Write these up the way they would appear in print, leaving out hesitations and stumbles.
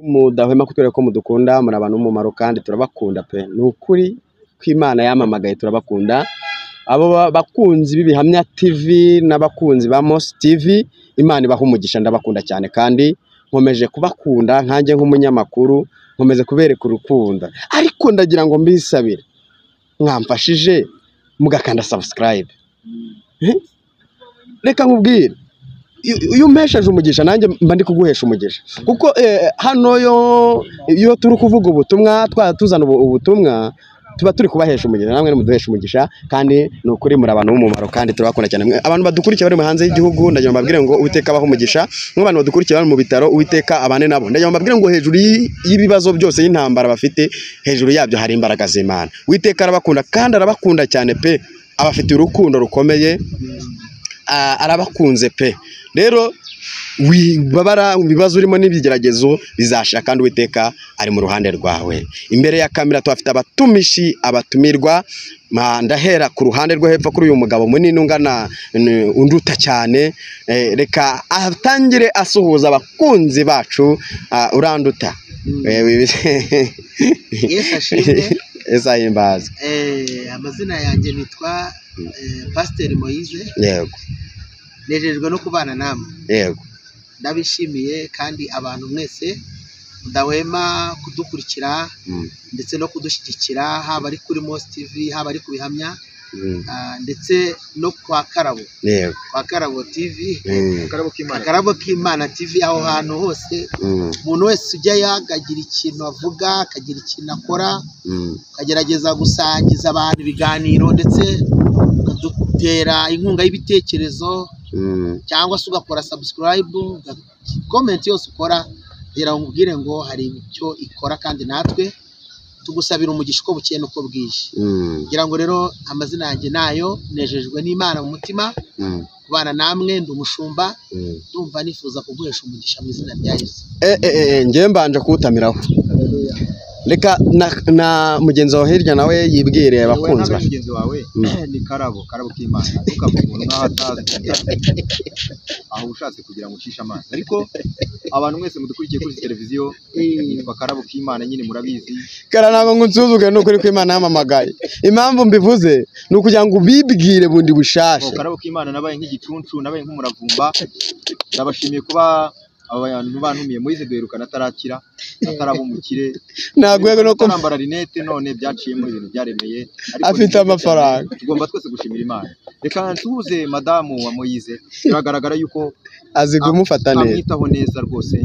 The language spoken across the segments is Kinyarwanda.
mudahwema kutwereka ko mudukunda muri abantu b'umumaro kandi turabakunda pe ni ukuri ko Imana yamamagaye turabakunda abo bakunzi b'ibihamya TV n'abakunzi ba Mos TV Imana ibaha umugisha ndabakunda cyane kandi nkomeje kubakunda nkanjye nk'umunyamakuru nkomeze kubereka urukundo ariko ndagira ngo mbisabire mwamfashije mugakanda subscribe reka nkubwire iyo umpesheje umugisha nanjye mba ndi kuguhesha umugisha kuko hano iyo turi kuvuga ubutumwa tuzana ubutumwa tuba turi kubahesha umugisha namwe muduhesha umugisha kandi ni ukuri muri abantu b'umumaro kandi turabakunda cyane abantu badukurikiye bari mu hanze y'igihugu ndagira ngo mbabwire ngo Uwiteka abaho umugisha nk'abantu badukurikiye bari mu bitaro Uwiteka abane nabo ndagira ngo mbabwire ngo hejuru y'ibibazo byose y'intambara bafite hejuru yabyo hari imbaraga z'Imana Uwiteka arabakunda kandi arabakunda cyane pe abafite urukundo rukomeye arabakunze pe rero wibabara ibibazo urimo n'ibigeragezo bizashira kandi Uwiteka ari mu ruhande rwawe imbere ya kamera twafite abatumishi abatumirwa ndahera ku ruhande rwo hepfo kuri uyu mugabo munini ungana unduta cyane reka atangire asuhuza abakunzi bacu uranduta Ezahimbaza amazina yanjye nitwa Pasteur Moise yego nejejwe no kubana namwe yego ndabishimiye kandi abantu mwese mudahwema kudukurikira ndetse no kudushyigikira haba ari kuri Mos TV haba ari kubihamya ndetse no kwa Karabo yego kwa Karabo TV Karabo k'Imana TV aho hantu hose umuntu wese ujya yagagira ikintu avuga akagira ikintu akora akagerageza gusangiza abantu ibiganiro ndetse ukadutera inkunga y'ibitekerezo cyangwa se ugakora subscribe comment yose ukora rero ngubwire ngo hari icyo ikora kandi natwe tugusabira umugisha uko bukeye nuko bwije ngira ngo rero amazina yanjye nayo nejejwe n'Imana mu mutima kubana namwe ndi umushumba ndumva nifuza kuguhesha umugisha mu izina rya Yesu ngiye mbanje kuwutamiraho reka na mugenzi wawe hirya nawe yibwire abakunzi mugenzi wawe ni Karabo k'Imana tukavuga umuntu nkaho atazi aho ushatse kugira ngo ushishe amazi ariko abantu mwese mudukurikiye kuri televiziyo yitwa Karabo k'Imana nyine murabizi ntabwo nsuzuge n'ukuri ko Imana yamamagaye impamvu mbivuze ni ukugira ngo ubibwire bundi bushashe Karabo k'Imana nabaye nk'igicuncu nabaye nk'umuravumba ndabashimiye kuba abantu bantumiye Moise duherukana atarakira atarabumukire ntabwo no kwambara rinete none byaciyemo ibintu byaremeye afite amafaranga tugomba twese gushimira Imana reka nsuhuze madamu wa Moise biragaragara yuko azi kumufata neza amwitaho neza rwose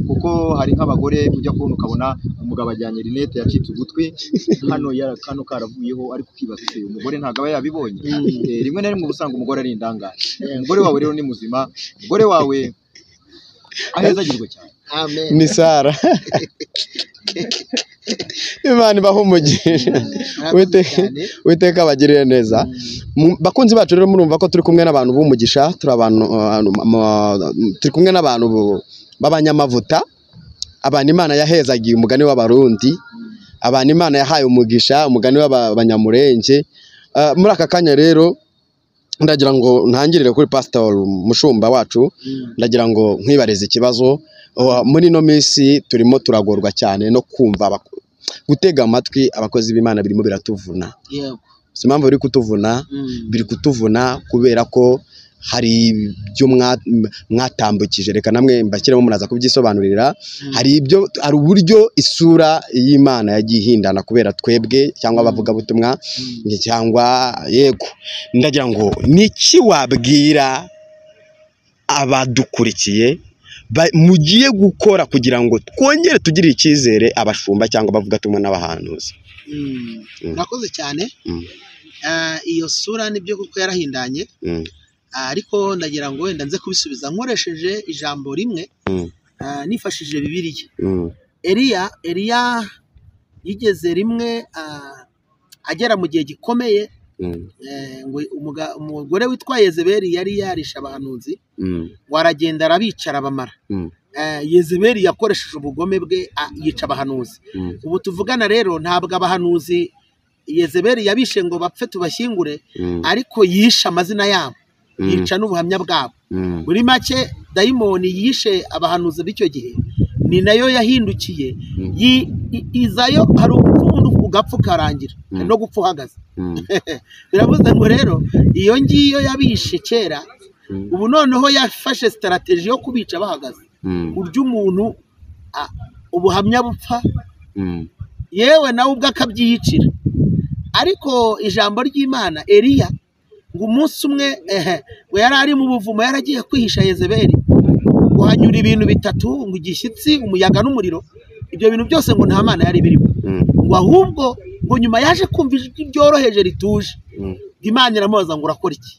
kuko hari nk'abagore ujya kubona ukabona umugabo ajyanye rinete yacitse ugutwi hano karavuyeho ariko ukibaza se umugore ntabwo aba yabibonye rimwe na rimwe usanga umugore ari indangaje umugore wawe rero ni muzima umugore wawe ahezagirwe cyane amen ni Sara Imana ibaha umugisha Uwiteka abagirire neza bakunzi bacu rero murumva ko turi kumwe n'abantu b'umugisha turi kumwe n'abantu b'abanyamavuta abantu Imana yahezagiye umugani w'abarundi abantu Imana yahaye umugisha umugani w'abanyamurenge muri aka kanya rero ndagira ngo ntangirire kuri Pastor Mushumba wacu ndagira ngo nkwibarize ikibazo muri no minsi turimo turagorwa cyane no kumva gutega amatwi abakozi b'Imana birimo biratuvuna yego impamvu biri kutuvuna kubera ko hari ibyo mwatambukije reka namwe mbakiremo muraza kubyisobanurira hari uburyo isura y'Imana yagiye ihindana kubera twebwe cyangwa abavuga butumwa cyangwa yego ndagira ngo niki wabwira abadukurikiye mugiye gukora kugira ngo twongere tugire icyizere abashumba cyangwa bavuga tumwe n'abahanuzi nakoze cyane iyo sura nibyo kuko yarahindanye ariko ndagira ngo wenda nze kubisubiza nkoresheje ijambo rimwe nifashishije Bibiliya Eliya yigeze rimwe agera mu gihe gikomeye ngo umugore witwa Yezebeli yari yarisha abahanuzi waragenda arabicara bamara Yezebeli yakoresheje ubugome bwe yica abahanuzi ubu tuvugana rero ntabwo abahanuzi Yezebeli yabishe ngo bapfe tubashyingure ariko yishe amazina yabo yica n'ubuhamya bwabo muri make dayimoni yishe abahanuzi b'icyo gihe ni nayo yahindukiye izayo hari ubundi ugapfa ukarangira no gupfa uhagaze biravuze ngo rero iyo ngiyo yabishe kera ubu noneho yafashe strategy yo kubica bahagaze buryo umuntu ubuhamya bupfa yewe nawe ubwo akabyiyicira ariko ijambo ry'Imana Eliya ngo umunsi umwe ngo yari ari mu buvumo yaragiye kwihisha Yezebeli guhanyura ibintu bitatu ngo igishyitsi umuyaga n'umuriro ibyo bintu byose ngo nta mana yari birimo ngo ahubwo ngo nyuma yaje kumva ijwi ryoroheje rituje Imana iramubaza ngo urakora iki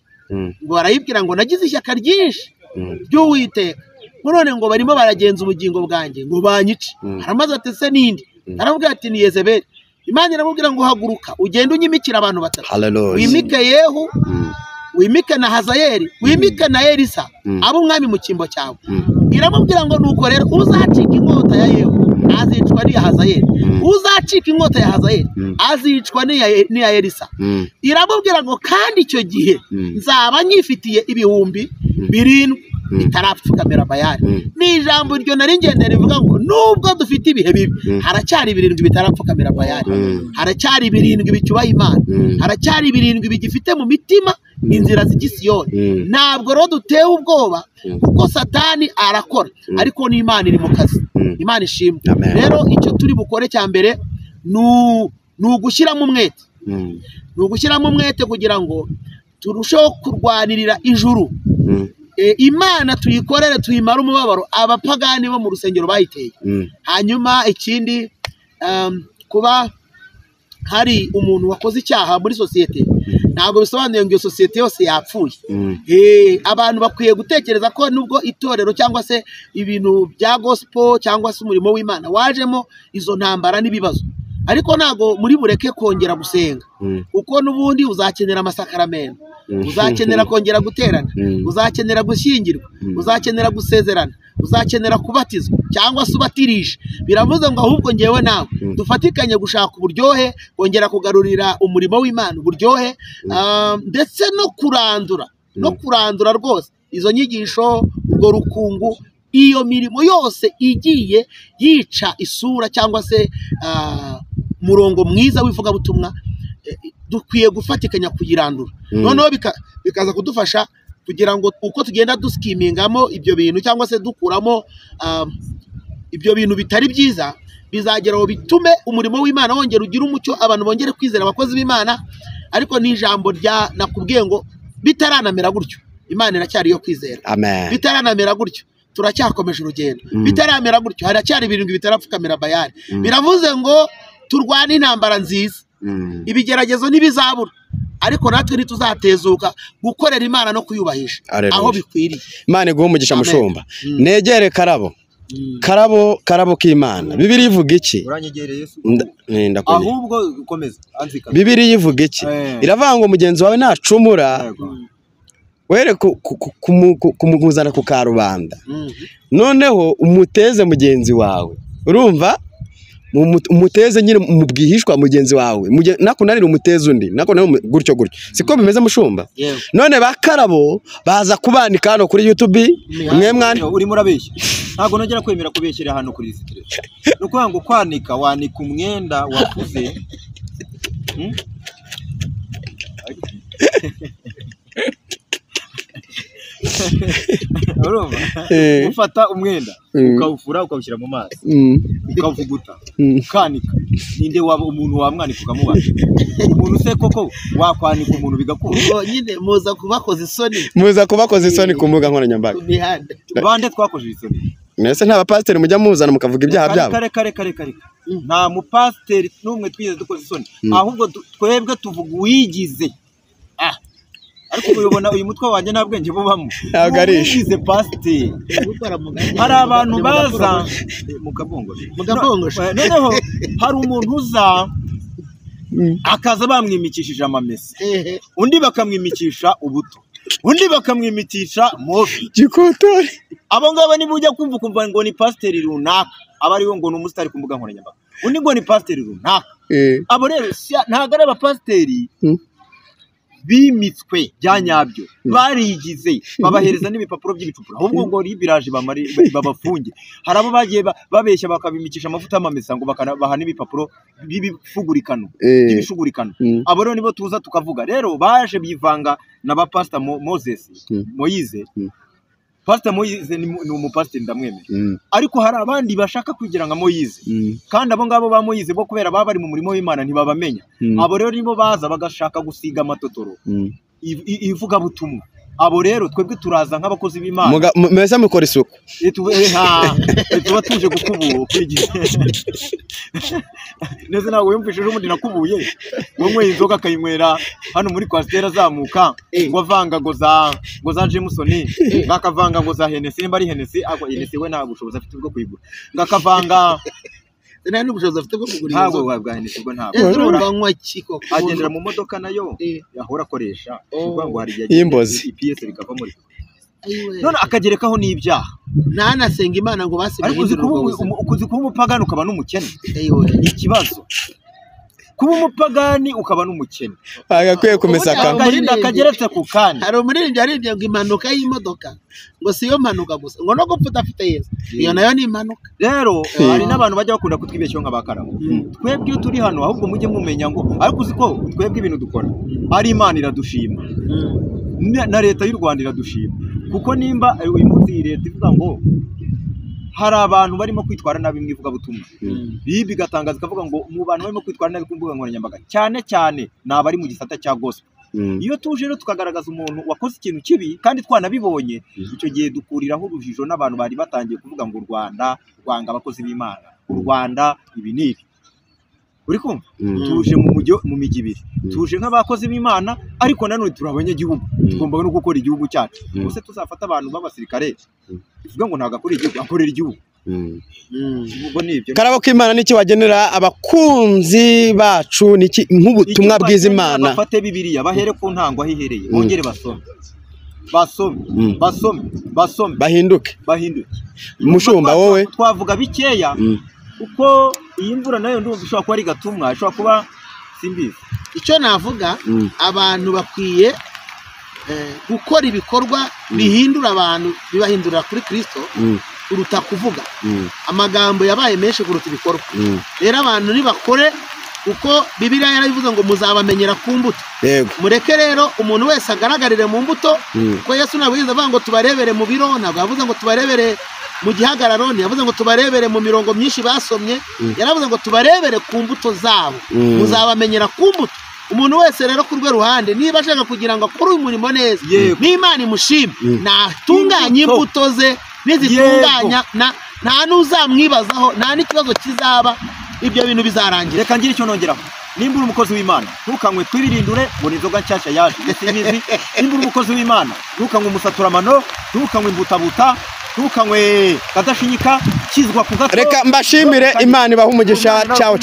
ngo barayibwira ngo nagize ishyaka ryinshi ry'Uwiteka none ngo barimo baragenza ubugingo bwanjye ngo banyice aramaze ati se nindi aravuga ati ni Yezebeli Imana iramubwira ngo haguruka ugende unyimikira abantu batatu wimike Yehu wimike na Hazayeli wimike na Elisa abo umwami mu kimbo cyawe iramubwira ngo nuko rero uzacika inkota ya Yehu azicwa n'iya Hazayeli uzacika inkota ya Hazayeli azicwa n'iya Elisa iramubwira ngo kandi icyo gihe nzaba nyifitiye ibihumbi 7 bitarapfukamira Bayali ni ijambo ryo nari ngende rivuga ngo nubwo dufite ibihe bibi haracyari 7 bitarapfukamira Bayali haracyari 7 bicyubaha Imana haracyari 7 bigifite mu mitima inzira z'igisiyoni ntabwo rero dutewe ubwoba kuko Satani arakora ariko ni Imana iri mu kazi Imana ishimwe rero icyo turi bukore cya mbere ni ugushyiramo umwete ni ugushyiramo umwete kugira ngo turusheho kurwanirira ijuru Imana tuyikorere tuyimara umubabaro abapagani bo mu rusengero bayiteye hanyuma ikindi kuba hari umuntu wakoze icyaha muri sosiyete ntabwo bisobanuye ngo iyo sosiyete yose yapfuye abantu bakwiye gutekereza ko nubwo itorero cyangwa se ibintu bya gospel cyangwa se umurimo w'Imana wajemo izo ntambara n'ibibazo ariko ntago muri bureke kongera gusenga kuko nubundi uzakenera amasakaramentu uzakenera kongera guterana uzakenera gushyingirwa uzakenera gusezerana uzakenera kubatizwa cyangwa se ubatirisha biravuze ngo ahubwo ngewe nawe dufatikanye gushaka uburyohe kongera kugarurira umurimo w'Imana uburyohe ndetse no kurandura rwose izo nyigisho ubwo rukungu iyo mirimo yose igiye yica isura cyangwa se murongo mwiza w'ivugabutumwa dukwiye gufatikanya kuyirandura noneho bikaza kudufasha kugira ngo uko tugenda duskimingamo ibyo bintu cyangwa se dukuramo ibyo bintu bitari byiza bizageraho bitume umurimo w'Imana wongera ugira umucyo abantu bongere kwizera abakozi b'Imana ariko ni ijambo rya nakubwiye ngo bitaranamera gutyo Imana iracyari yo kwizera bitaranamera gutyo turacyakomeje urugendo bitaramera gutyo haracyari 7 bitarapfukamira Bayali biravuze ngo turwane intambara nziza ibigeragezo ntibizabura ariko natwe ntituzatezuka gukorera Imana no kuyubahisha aho bikwiriye Imana iguhe umugisha mushumba negere karabo k'Imana Bibiliya ivuga iki uranyegereye ahubwo ukomeza anzika Bibiliya ivuga iki iravuga ngo mugenzi wawe nacumura were kumuzana ku karubanda noneho umuteze mugenzi wawe urumva umuteze nyine mu bwihishwa mugenzi wawe nakunanira umuteze undi nakunanira gutyo siko bimeze mushumba none bakarabo baza kubanika hano kuri YouTube mwe mwana uri murabeshya ntago nongera kwemera kubeshyira hano kuri sitire nuko ngo kwanika wanika umwenda wakuze urumva ufata umwenda ukawufura ukawushyira mu mazi ukavuguta ukanika ninde waba umuntu wamwanika ukamubasha umuntu se koko wakwanika umuntu bigakura nyine muza kubakoza isoni ku mbuga nkoranyambaga bande twakoje isoni nese nta bapasiteri mujya muzana mukavuga ibyaha byabo kare nta mupasiteri n'umwe twigeze dukoze isoni ahubwo twebwe tuvuga uwigize ariko ubona uyu mutwe wanjye nta bwenge bubamo uwigize pasiteri hari abantu baza mugabongosha noneho hari umuntu uza akaza bamwimikishije amamesa undi bakamwimikisha ubuto undi bakamwimitisha mofi gikotori abo ngabo niba ujya kumva ngo ni pasiteri runaka aba ariwe ngo ni umusitari ku mbuga nkoranyambaga undi ngo ni pasiteri runaka abo rero ntabwo ari abapasiteri bimitswe bya nyabyo barigize babahereza n'ibipapuro by'ibicupuro ahubwo ngo ribiraje babafunge hari abo bagiye babeshya bakabimikisha amavuta y'amamesa ngo baha n'ibipapuro by'ibishugurikano abo rero nibo tuza tukavuga rero baje bivanga na ba Pastor Moise Pastor Moise ni umupasiteri ndamwemera ariko hari abandi bashaka kugira ngo Moise kandi abo ngabo ba Moise bo kubera baba bari mu murimo w'Imana ntibabamenya abo rero nibo baza bagashaka gusiga amatotoro ivuga butumwa abo rero twebwe turaza nk'abakozi b'Imana mwese mukora isuku tuba tuje gukubura kwigira neze nawe wumvishije umundi nakubuye wowe inzoga akayinywera hano muri kwasitera azamuka ngo avanga ngo za Jameson ngakavanga ngo za Hennessy nimba ari Hennessy ako Hennessy we nta bushobozi afite bwo kuyigura ngakavanga nani ubushobozi afite bwo kugura ntabwo bwa Hennessy bwo ntabwo urumva kiko agendera mu modoka nayo yahora akoresha kuvuga ngo hari y'imbozi IPS rikava muri none akagerekaho n'ibyaha ntanasenga Imana ngo basibihindura ukuzi kuba umupagani ukaba n'umukene ikibazo kuba umupagani ukaba n'umukene agakwiye kumesa agahinda kageretse ku kandi hari umuririmbyi aririmbye ngo impanuka y'imodoka ngo siyo mpanuka gusa ngo no gupfa udafite Yesu iyo nayo ni impanuka rero hari n'abantu bajya bakunda kutwibeshyaho nk'abakaramo twebwe iyo turi hano ahubwo mujye mumenya ngo ariko uzi ko twebwe ibintu dukora ari Imana iradushima na leta y'u Rwanda iradushima kuko nimba uyu munsi leta ivuga ngo hari abantu barimo kwitwara nabi mu ivugabutumwa bibi gatangaza kavuga ngo mu bantu barimo kwitwara nabi ku mbuga nkoranyambaga cyane cyane ni abari mu gisata cya gospel iyo tuje rero tukagaragaza umuntu wakoze ikintu kibi kandi twanabibonye icyo gihe dukuriraho urujijo n'abantu bari batangiye kuvuga ngo u Rwanda rwanga abakozi b'Imana u Rwanda ibi n'ibi uri kumva tuje mu mijyi ibiri tuje nk'abakozi b'Imana ariko nanone turi abanyagihugu tugomba no gukora igihugu cyacu bose tuzafata abantu b'abasirikare tuvuga ngo ntago akora igihugu akorera igihugu karabo k'Imana niki wagenera abakunzi bacu niki nk'ubutumwa bw'Imana bafate Bibiliya bahere ku ntango ahihereye bongere basome bahinduke mushumba wowe twavuga bikeya uko iyi mvura nayo ndumva ishobora kuba ari gatumwa ishobora kuba simbizi icyo navuga abantu bakwiye gukora ibikorwa bihindura abantu bibahindurira kuri Kristo uruta kuvuga amagambo yabaye menshi kuruta ibikorwa rero abantu nibakore kuko Bibiliya yarabivuze ngo muzabamenyera ku mbuto mureke rero umuntu wese agaragarire mu mbuto kuko Yesu nabwiza avuga ngo tubarebere mu biro ntabwo yavuze ngo tubarebere mu gihagararo yavuze ngo tubarebere mu mirongo myinshi basomye yaravuze ngo tubarebere ku mbuto zabo muzabamenyera ku mbuto umuntu wese rero ku rwe ruhande niba ashaka kugira ngo akore umurimo neza n'Imana imushime natunganye imbuto ze nizitunganya nta n'uzamwibazaho nta n'ikibazo kizaba ibyo bintu bizarangira reka ngire icyo nongeraho nimba uri umukozi w'Imana ntukanywe twibirindure ngo ni inzoga nshyashya yaje nimba uri umukozi w'Imana ntukanywe umusaturamano ntukanywe imbutabuta ntukanywe kadashinyika kizwa ku gato reka mbashimire Imana ibaha umugisha ciao